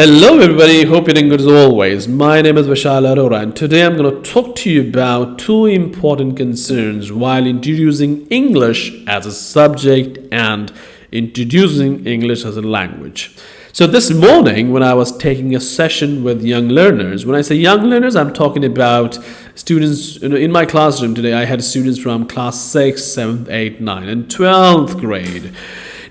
Hello everybody, hope you're doing good as always. My name is Vishal Arora and today I'm going to talk to you about two important concerns while introducing English as a subject and introducing English as a language. So this morning when I was taking a session with young learners, when I say young learners, I'm talking about students in my classroom today. I had students from class 6, 7th, 8th, 9th and 12th grade.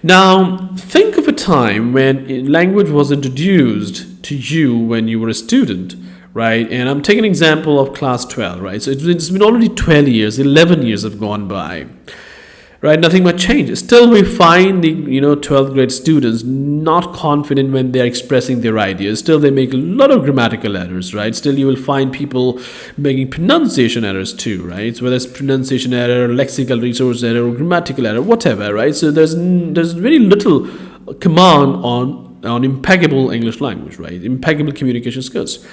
Now, think of a time when language was introduced to you when you were a student, right? And I'm taking an example of class 12, right? So it's been already 12 years, 11 years have gone by, right? Nothing much changed. Still, we find the 12th grade students not confident when they're expressing their ideas. Still, they make a lot of grammatical errors, right? Still, you will find people making pronunciation errors too, right? So whether it's pronunciation error, lexical resource error, or grammatical error, whatever, right? So there's very little command on impeccable English language, right? Impeccable communication skills.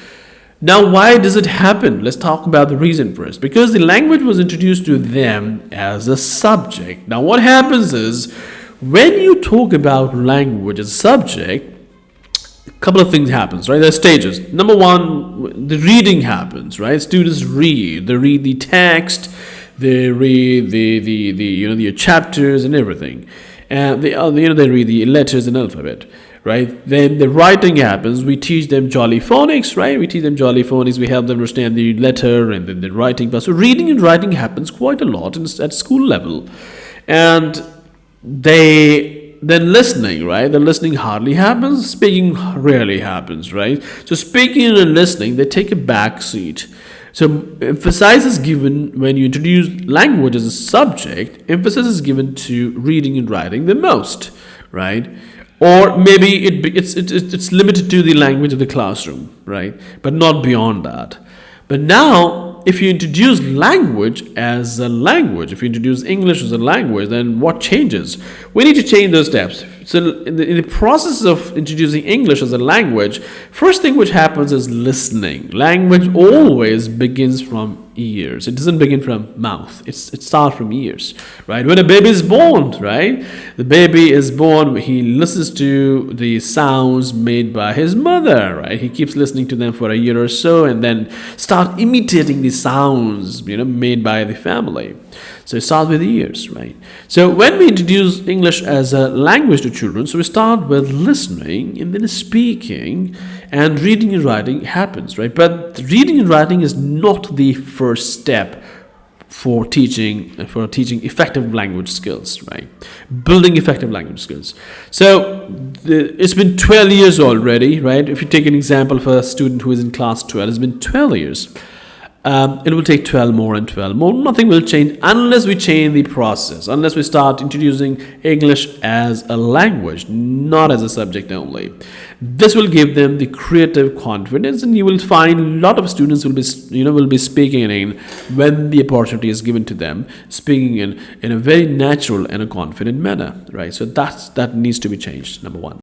Now, why does it happen? Let's talk about the reason first. Because the language was introduced to them as a subject. Now, what happens is when you talk about language as a subject, a couple of things happens, right? There's stages. Number one, the reading happens, right? Students read. They read the text. They read the chapters and everything, and they read the letters and alphabet. Right, then the writing happens. We teach them jolly phonics, right? We help them understand the letter and then the writing part. So reading and writing happens quite a lot at school level, and then listening, right? The listening hardly happens. Speaking rarely happens, right? So speaking and listening, they take a back seat. So emphasis is given when you introduce language as a subject. Emphasis is given to reading and writing the most, right? Or maybe it's limited to the language of the classroom, right? But not beyond that. But now, if you introduce language as a language, if you introduce English as a language, then what changes? We need to change those steps. So in the process of introducing English as a language, first thing which happens is listening. Language always begins from ears. It doesn't begin from mouth. It starts from ears, right? When a baby is born, right? The baby is born, he listens to the sounds made by his mother, right? He keeps listening to them for a year or so and then start imitating the sounds, made by the family. So it starts with the ears, right? So when we introduce English as a language to children, so we start with listening and then speaking, and reading and writing happens, right? But reading and writing is not the first step for teaching effective language skills, right? Building effective language skills. So it's been 12 years already, right? If you take an example of a student who is in class 12, it's been 12 years. It will take 12 more and 12 more. Nothing will change unless we change the process, unless we start introducing English as a language, not as a subject only. This will give them the creative confidence, and you will find a lot of students will be speaking in when the opportunity is given to them, speaking in a very natural and a confident manner, right? So that needs to be changed, number one.